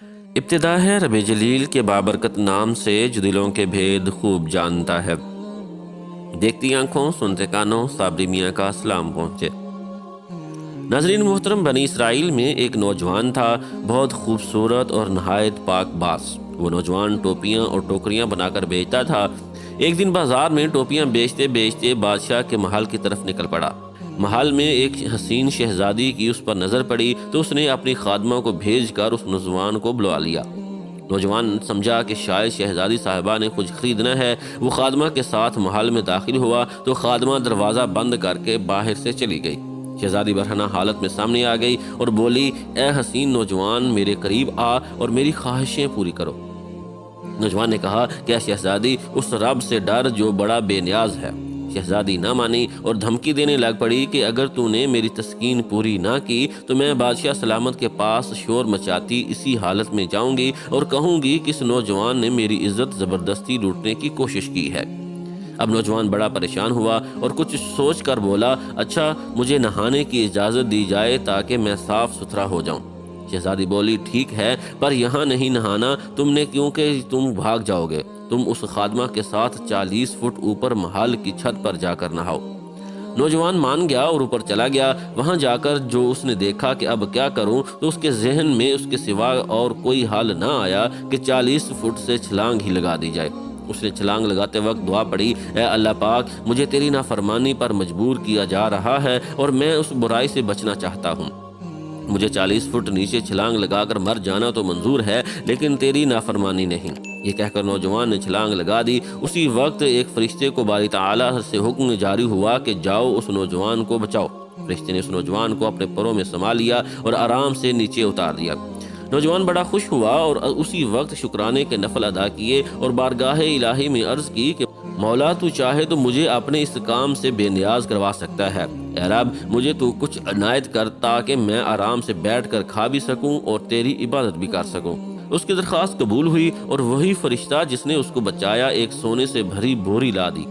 ابتدا ہے رب جلیل کے بابرکت نام سے جو دلوں کے بھید خوب جانتا ہے۔ دیکھتی آنکھوں سنتے کانوں صابری میاں کا سلام پہنچے۔ ناظرین محترم، بنی اسرائیل میں ایک نوجوان تھا، بہت خوبصورت اور نہایت پاک باز۔ وہ نوجوان ٹوپیاں اور ٹوکریاں بنا کر بیچتا تھا۔ ایک دن بازار میں ٹوپیاں بیچتے بیچتے بادشاہ کے محل کی طرف نکل پڑا۔ محل میں ایک حسین شہزادی کی اس پر نظر پڑی تو اس نے اپنی خادمہ کو بھیج کر اس نوجوان کو بلا لیا۔ نوجوان سمجھا کہ شاید شہزادی صاحبہ نے کچھ خریدنا ہے۔ وہ خادمہ کے ساتھ محل میں داخل ہوا تو خادمہ دروازہ بند کر کے باہر سے چلی گئی۔ شہزادی برہنہ حالت میں سامنے آ گئی اور بولی، اے حسین نوجوان، میرے قریب آ اور میری خواہشیں پوری کرو۔ نوجوان نے کہا، کیا شہزادی، اس رب سے ڈر جو بڑا بے نیاز ہے۔ شہزادی نہ مانی اور دھمکی دینے لگ پڑی کہ اگر تو نے میری تسکین پوری نہ کی تو میں بادشاہ سلامت کے پاس شور مچاتی اسی حالت میں جاؤں گی اور کہوں گی کہ اس نوجوان نے میری عزت زبردستی لوٹنے کی کوشش کی ہے۔ اب نوجوان بڑا پریشان ہوا اور کچھ سوچ کر بولا، اچھا مجھے نہانے کی اجازت دی جائے تاکہ میں صاف ستھرا ہو جاؤں۔ شہزادی بولی، ٹھیک ہے، پر یہاں نہیں نہانا تم نے، کیونکہ تم بھاگ جاؤ گے۔ تم اس خادمہ کے ساتھ 40 فٹ اوپر محل کی چھت پر جا کر نہاؤ۔ نوجوان مان گیا اور اوپر چلا گیا۔ وہاں جا کر جو اس نے دیکھا کہ اب کیا کروں تو اس کے ذہن میں اس کے سوا اور کوئی حل نہ آیا کہ 40 فٹ سے چھلانگ ہی لگا دی جائے۔ اس نے چھلانگ لگاتے وقت دعا پڑھی، اے اللہ پاک، مجھے تیری نافرمانی پر مجبور کیا جا رہا ہے اور میں اس برائی سے بچنا چاہتا ہوں۔ مجھے 40 فٹ نیچے چھلانگ لگا کر مر جانا تو منظور ہے، لیکن تیری نافرمانی نہیں۔ یہ کہہ کر نوجوان نے چھلانگ لگا دی۔ اسی وقت ایک فرشتے کو باری تعالیٰ سے حکم جاری ہوا کہ جاؤ اس نوجوان کو بچاؤ۔ فرشتے نے اس نوجوان کو اپنے پروں میں سما لیا اور آرام سے نیچے اتار دیا۔ نوجوان بڑا خوش ہوا اور اسی وقت شکرانے کے نفل ادا کیے اور بارگاہ الہی میں عرض کی کہ مولا، تو چاہے تو مجھے اپنے اس کام سے بے نیاز کروا سکتا ہے۔ اے رب، مجھے تو کچھ عنایت کر تاکہ میں آرام سے بیٹھ کر کھا بھی سکوں اور تیری عبادت بھی کر سکوں۔ اس کی درخواست قبول ہوئی اور وہی فرشتہ جس نے اس کو بچایا ایک سونے سے بھری بوری لا دی۔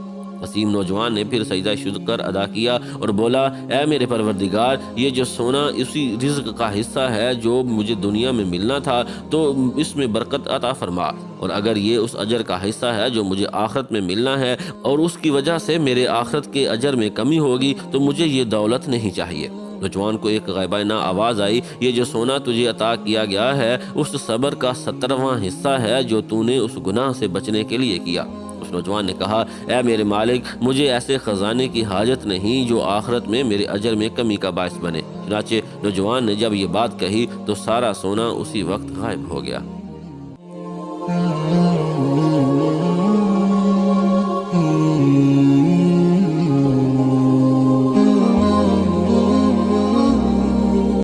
حسین نوجوان نے پھر سجدہ شکر ادا کیا اور بولا، اے میرے پروردگار، یہ جو سونا اسی رزق کا حصہ ہے جو مجھے دنیا میں ملنا تھا، تو اس میں برکت عطا فرما، اور اگر یہ اس اجر کا حصہ ہے جو مجھے آخرت میں ملنا ہے اور اس کی وجہ سے میرے آخرت کے اجر میں کمی ہوگی تو مجھے یہ دولت نہیں چاہیے۔ نوجوان کو ایک غائبانہ آواز آئی، یہ جو سونا تجھے عطا کیا گیا ہے اس صبر کا 17واں حصہ ہے جو تو نے اس گناہ سے بچنے کے لیے کیا۔ اس نوجوان نے کہا، اے میرے مالک، مجھے ایسے خزانے کی حاجت نہیں جو آخرت میں میرے اجر میں کمی کا باعث بنے۔ چنانچہ نوجوان نے جب یہ بات کہی تو سارا سونا اسی وقت غائب ہو گیا۔